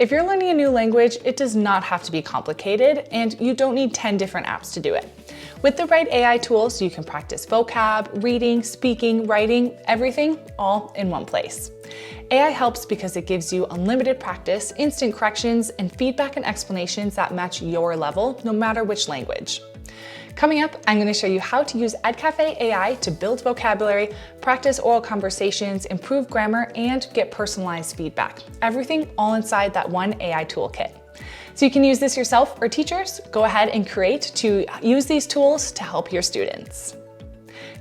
If you're learning a new language, it does not have to be complicated, and you don't need 10 different apps to do it. With the right AI tools, you can practice vocab, reading, speaking, writing, everything all in one place. AI helps because it gives you unlimited practice, instant corrections, and feedback and explanations that match your level, no matter which language. Coming up, I'm going to show you how to use Edcafe AI to build vocabulary, practice oral conversations, improve grammar, and get personalized feedback. Everything all inside that one AI toolkit. So you can use this yourself or teachers. Go ahead and create to use these tools to help your students.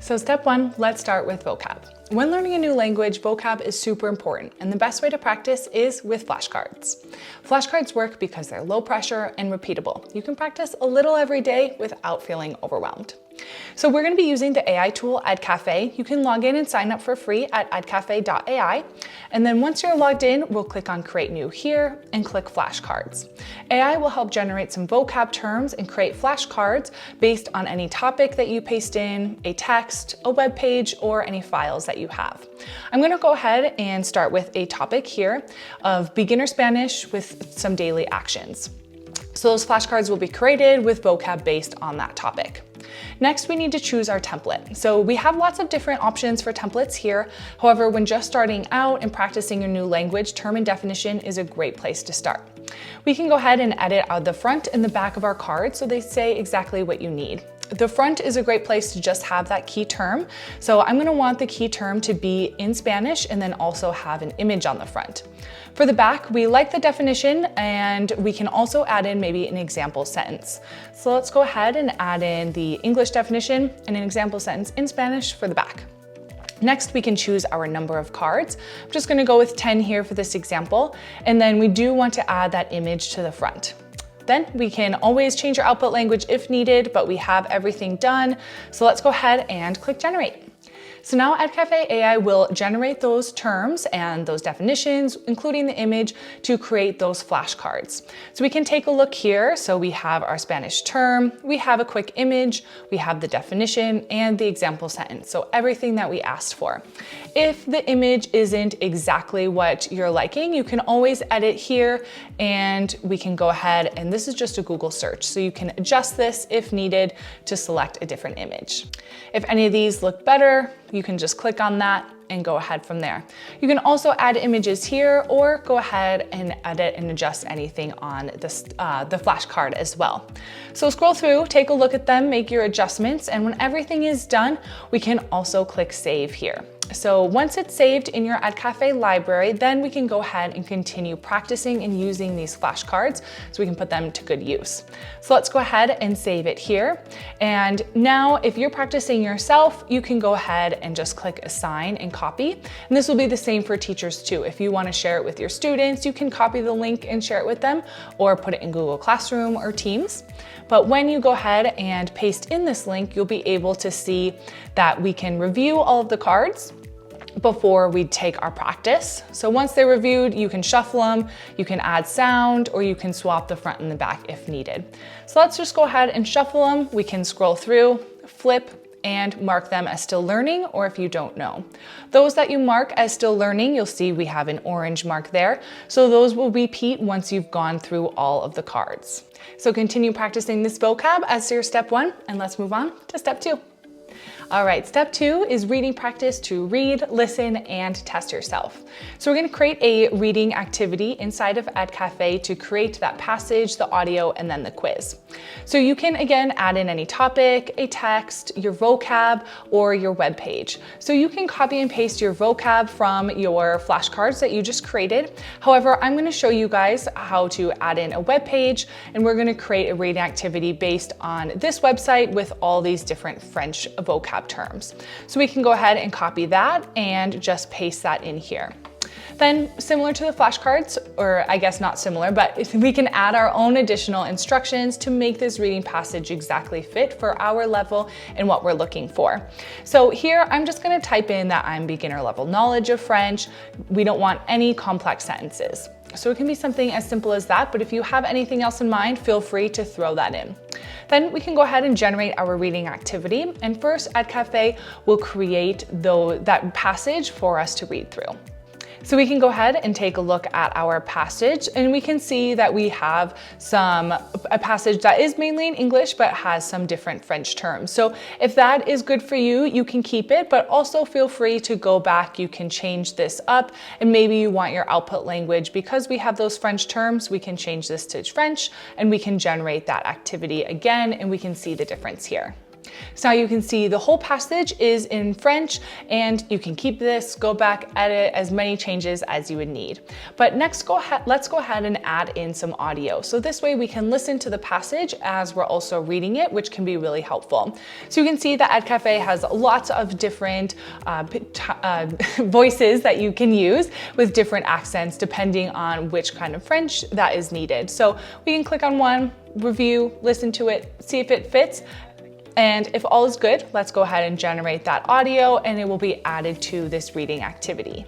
So step one, let's start with vocab. When learning a new language, vocab is super important, and the best way to practice is with flashcards. Flashcards work because they're low pressure and repeatable. You can practice a little every day without feeling overwhelmed. So we're going to be using the AI tool Edcafe. You can log in and sign up for free at edcafe.ai. And then once you're logged in, we'll click on Create New here and click Flashcards. AI will help generate some vocab terms and create flashcards based on any topic that you paste in, a text, a web page, or any files that you have. I'm going to go ahead and start with a topic here of beginner Spanish with some daily actions. So those flashcards will be created with vocab based on that topic. Next, we need to choose our template. So we have lots of different options for templates here. However, when just starting out and practicing your new language, term and definition is a great place to start. We can go ahead and edit out the front and the back of our cards so they say exactly what you need. The front is a great place to just have that key term. So I'm going to want the key term to be in Spanish and then also have an image on the front. For the back, we like the definition, and we can also add in maybe an example sentence. So let's go ahead and add in the English definition and an example sentence in Spanish for the back. Next, we can choose our number of cards. I'm just going to go with 10 here for this example, and then we do want to add that image to the front. Then we can always change our output language if needed, but we have everything done. So let's go ahead and click Generate. So now Edcafe AI will generate those terms and those definitions, including the image, to create those flashcards. So we can take a look here. So we have our Spanish term, we have a quick image, we have the definition and the example sentence. So everything that we asked for. If the image isn't exactly what you're liking, you can always edit here, and we can go ahead, and this is just a Google search. So you can adjust this if needed to select a different image. If any of these look better, you can just click on that and go ahead from there. You can also add images here, or go ahead and edit and adjust anything on this, the flashcard as well. So scroll through, take a look at them, make your adjustments, and when everything is done, we can also click Save here. So once it's saved in your Edcafe library, then we can go ahead and continue practicing and using these flashcards so we can put them to good use. So let's go ahead and save it here. And now if you're practicing yourself, you can go ahead and just click Assign and copy. And this will be the same for teachers too. If you want to share it with your students, you can copy the link and share it with them, or put it in Google Classroom or Teams. But when you go ahead and paste in this link, you'll be able to see that we can review all of the cards before we take our practice. So once they're reviewed, you can shuffle them, you can add sound, or you can swap the front and the back if needed. So let's just go ahead and shuffle them. We can scroll through, flip, and mark them as still learning, or if you don't know. Those that you mark as still learning, you'll see we have an orange mark there. So those will repeat once you've gone through all of the cards. So continue practicing this vocab as your step one, and let's move on to step two. All right, step two is reading practice to read, listen, and test yourself. So we're going to create a reading activity inside of Edcafe to create that passage, the audio, and then the quiz. So you can, again, add in any topic, a text, your vocab, or your web page. So you can copy and paste your vocab from your flashcards that you just created. However, I'm going to show you guys how to add in a web page, and we're going to create a reading activity based on this website with all these different French vocab terms. So we can go ahead and copy that and just paste that in here. Then, similar to the flashcards, or I guess not similar, but we can add our own additional instructions to make this reading passage exactly fit for our level and what we're looking for. So here, I'm just going to type in that I'm beginner level knowledge of French. We don't want any complex sentences. So it can be something as simple as that, but if you have anything else in mind, feel free to throw that in. Then we can go ahead and generate our reading activity. And first, Edcafe will create that passage for us to read through. So we can go ahead and take a look at our passage, and we can see that we have a passage that is mainly in English but has some different French terms. So if that is good for you, you can keep it, but also feel free to go back. You can change this up, and maybe you want your output language, because we have those French terms, we can change this to French and we can generate that activity again, and we can see the difference here. So now you can see the whole passage is in French, and you can keep this, go back, edit as many changes as you would need. But next, let's go ahead and add in some audio. So this way we can listen to the passage as we're also reading it, which can be really helpful. So you can see that Edcafe has lots of different voices that you can use with different accents depending on which kind of French that is needed. So we can click on one, review, listen to it, see if it fits. And if all is good, let's go ahead and generate that audio, and it will be added to this reading activity.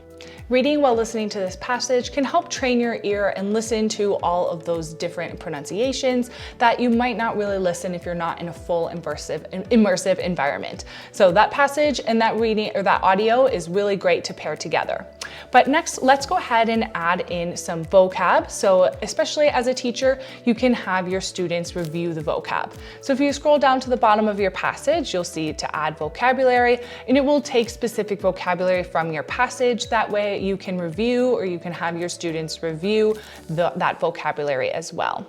Reading while listening to this passage can help train your ear and listen to all of those different pronunciations that you might not really listen if you're not in a full immersive environment. So that passage and that reading or that audio is really great to pair together. But next, let's go ahead and add in some vocab. So especially as a teacher, you can have your students review the vocab. So if you scroll down to the bottom of your passage, you'll see to add vocabulary, and it will take specific vocabulary from your passage. That way you can review, or you can have your students review that vocabulary as well.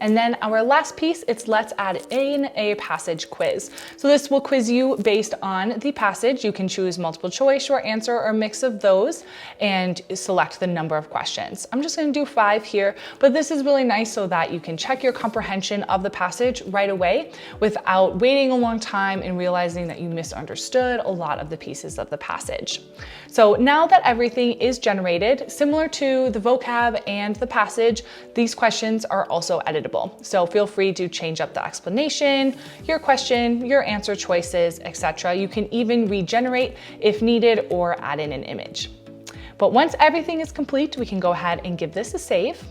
And then our last piece, it's let's add in a passage quiz. So this will quiz you based on the passage. You can choose multiple choice, short answer, or a mix of those, and select the number of questions. I'm just going to do 5 here, but this is really nice so that you can check your comprehension of the passage right away without waiting a long time and realizing that you misunderstood a lot of the pieces of the passage. So now that everything is generated, similar to the vocab and the passage, these questions are also editable. So feel free to change up the explanation, your question, your answer choices, etc. You can even regenerate if needed or add in an image. But once everything is complete, we can go ahead and give this a save.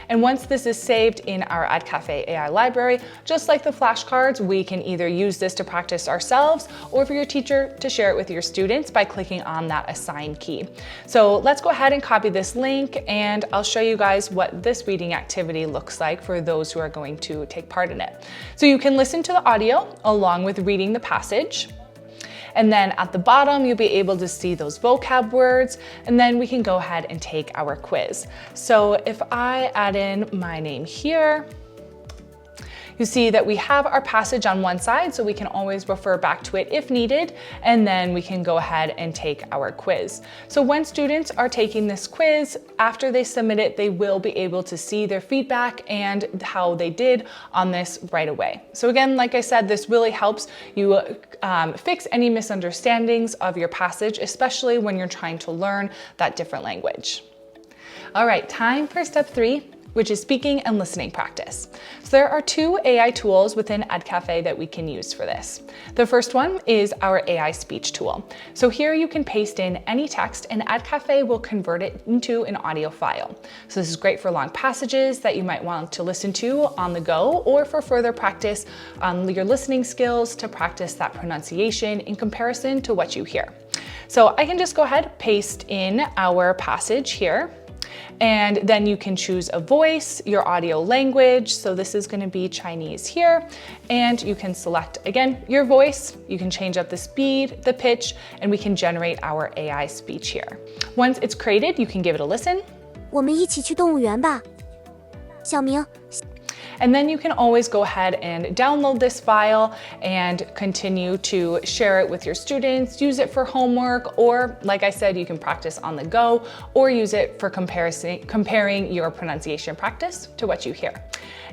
And once this is saved in our Edcafe AI library, just like the flashcards, we can either use this to practice ourselves or for your teacher to share it with your students by clicking on that assign key. So let's go ahead and copy this link, and I'll show you guys what this reading activity looks like for those who are going to take part in it. So you can listen to the audio along with reading the passage. And then at the bottom, you'll be able to see those vocab words, and then we can go ahead and take our quiz. So if I add in my name here, you see that we have our passage on one side, so we can always refer back to it if needed, and then we can go ahead and take our quiz. So when students are taking this quiz, after they submit it, they will be able to see their feedback and how they did on this right away. So again, like I said, this really helps you fix any misunderstandings of your passage, especially when you're trying to learn that different language. All right, time for step 3, which is speaking and listening practice. So there are 2 AI tools within Edcafe that we can use for this. The first one is our AI speech tool. So here you can paste in any text, and Edcafe will convert it into an audio file. So this is great for long passages that you might want to listen to on the go, or for further practice on your listening skills to practice that pronunciation in comparison to what you hear. So I can just go ahead, paste in our passage here. And then you can choose a voice, your audio language. So this is going to be Chinese here. And you can select, again, your voice. You can change up the speed, the pitch, and we can generate our AI speech here. Once it's created, you can give it a listen. 我们一起去动物园吧，小明。 And then you can always go ahead and download this file and continue to share it with your students, use it for homework, or like I said, you can practice on the go, or use it for comparing your pronunciation practice to what you hear.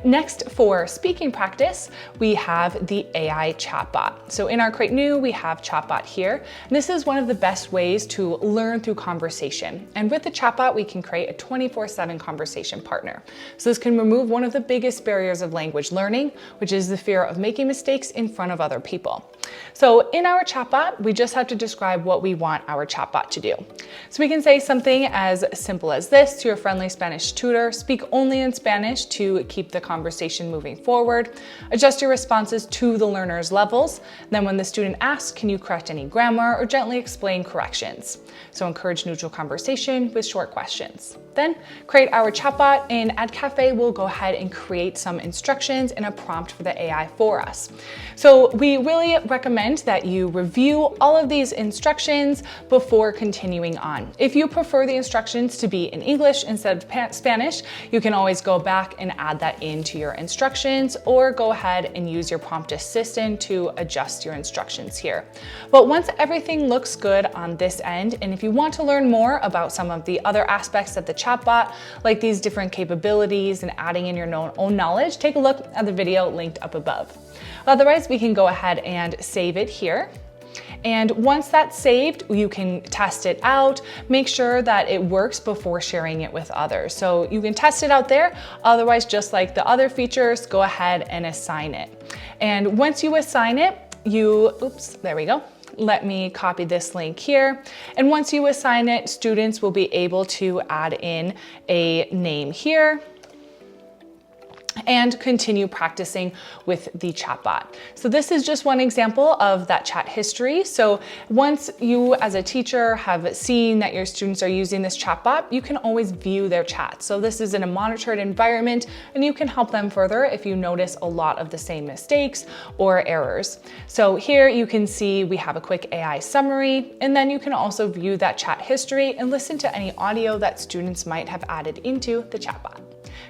Next, for speaking practice, we have the AI chatbot. So in our Create New, we have chatbot here. And this is one of the best ways to learn through conversation. And with the chatbot, we can create a 24/7 conversation partner. So this can remove one of the biggest barriers barriers of language learning, which is the fear of making mistakes in front of other people. So in our chatbot, we just have to describe what we want our chatbot to do. So we can say something as simple as this to your friendly Spanish tutor: speak only in Spanish to keep the conversation moving forward. Adjust your responses to the learner's levels. Then when the student asks, can you correct any grammar or gently explain corrections? So encourage neutral conversation with short questions. Then create our chatbot, and Edcafe will go ahead and create some instructions and a prompt for the AI for us. So we really recommend that you review all of these instructions before continuing on. If you prefer the instructions to be in English instead of Spanish, you can always go back and add that into your instructions, or go ahead and use your prompt assistant to adjust your instructions here. But once everything looks good on this end, and if you want to learn more about some of the other aspects of the chatbot, like these different capabilities and adding in your own knowledge, take a look at the video linked up above. Otherwise, we can go ahead and save it here. And once that's saved, you can test it out, make sure that it works before sharing it with others. So you can test it out there. Otherwise, just like the other features, go ahead and assign it. And once you assign it, there we go. Let me copy this link here. And once you assign it, students will be able to add in a name here and continue practicing with the chatbot. So this is just one example of that chat history. So once you as a teacher have seen that your students are using this chatbot, you can always view their chat. So this is in a monitored environment, and you can help them further if you notice a lot of the same mistakes or errors. So here you can see we have a quick AI summary, and then you can also view that chat history and listen to any audio that students might have added into the chatbot.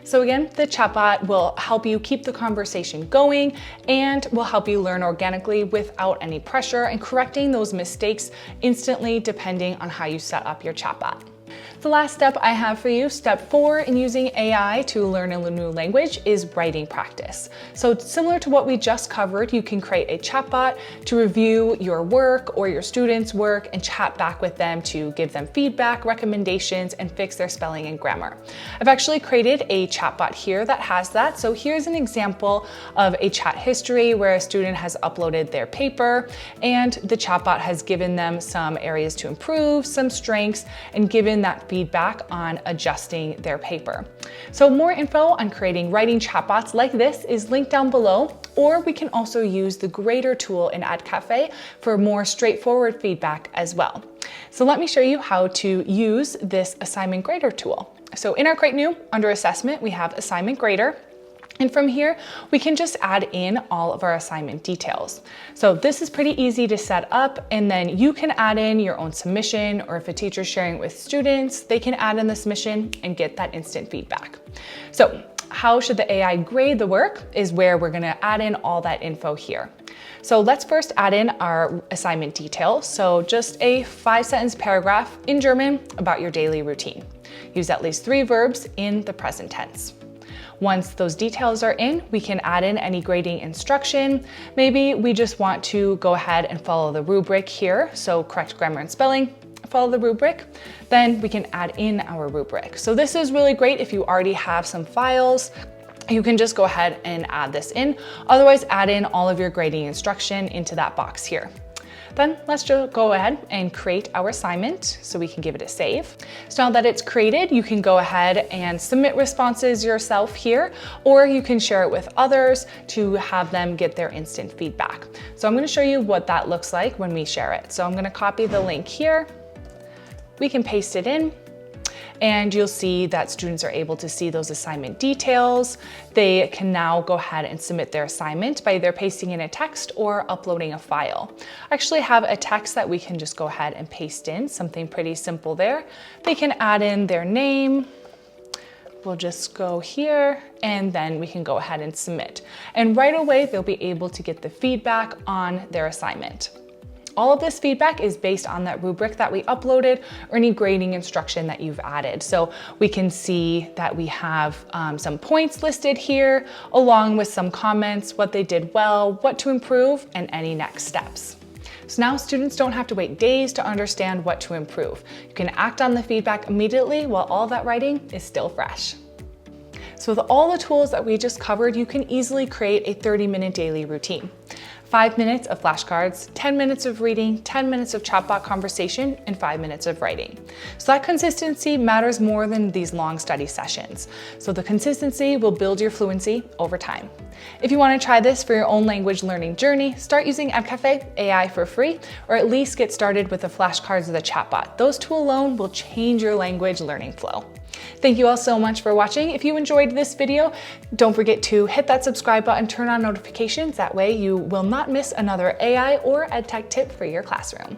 So again, the chatbot will help you keep the conversation going and will help you learn organically without any pressure, and correcting those mistakes instantly depending on how you set up your chatbot. The last step I have for you, step 4 in using AI to learn a new language, is writing practice. So similar to what we just covered, you can create a chatbot to review your work or your students' work and chat back with them to give them feedback, recommendations, and fix their spelling and grammar. I've actually created a chatbot here that has that. So here's an example of a chat history where a student has uploaded their paper, and the chatbot has given them some areas to improve, some strengths, and given that feedback on adjusting their paper. So more info on creating writing chatbots like this is linked down below, or we can also use the grader tool in Edcafe for more straightforward feedback as well. So let me show you how to use this assignment grader tool. So in our Create New, under Assessment, we have Assignment Grader. And from here, we can just add in all of our assignment details. So this is pretty easy to set up, and then you can add in your own submission, or if a teacher's sharing it with students, they can add in the submission and get that instant feedback. So how should the AI grade the work is where we're gonna add in all that info here. So let's first add in our assignment details. So just a 5-sentence paragraph in German about your daily routine. Use at least 3 verbs in the present tense. Once those details are in, we can add in any grading instruction. Maybe we just want to go ahead and follow the rubric here. So correct grammar and spelling, follow the rubric. Then we can add in our rubric. So this is really great if you already have some files. You can just go ahead and add this in. Otherwise, add in all of your grading instruction into that box here. Then let's just go ahead and create our assignment so we can give it a save. So now that it's created, you can go ahead and submit responses yourself here, or you can share it with others to have them get their instant feedback. So I'm going to show you what that looks like when we share it. So I'm going to copy the link here. We can paste it in, and you'll see that students are able to see those assignment details. They can now go ahead and submit their assignment by either pasting in a text or uploading a file. I actually have a text that we can just go ahead and paste in, something pretty simple there. They can add in their name. We'll just go here, and then we can go ahead and submit. And right away, they'll be able to get the feedback on their assignment. All of this feedback is based on that rubric that we uploaded or any grading instruction that you've added. So we can see that we have some points listed here, along with some comments, what they did well, what to improve, and any next steps. So now students don't have to wait days to understand what to improve. You can act on the feedback immediately while all that writing is still fresh. So with all the tools that we just covered, you can easily create a 30-minute daily routine. 5 minutes of flashcards, 10 minutes of reading, 10 minutes of chatbot conversation, and 5 minutes of writing. So that consistency matters more than these long study sessions. So the consistency will build your fluency over time. If you want to try this for your own language learning journey, start using Edcafe AI for free, or at least get started with the flashcards or the chatbot. Those two alone will change your language learning flow. Thank you all so much for watching. If you enjoyed this video, don't forget to hit that subscribe button, turn on notifications. That way you will not miss another AI or EdTech tip for your classroom.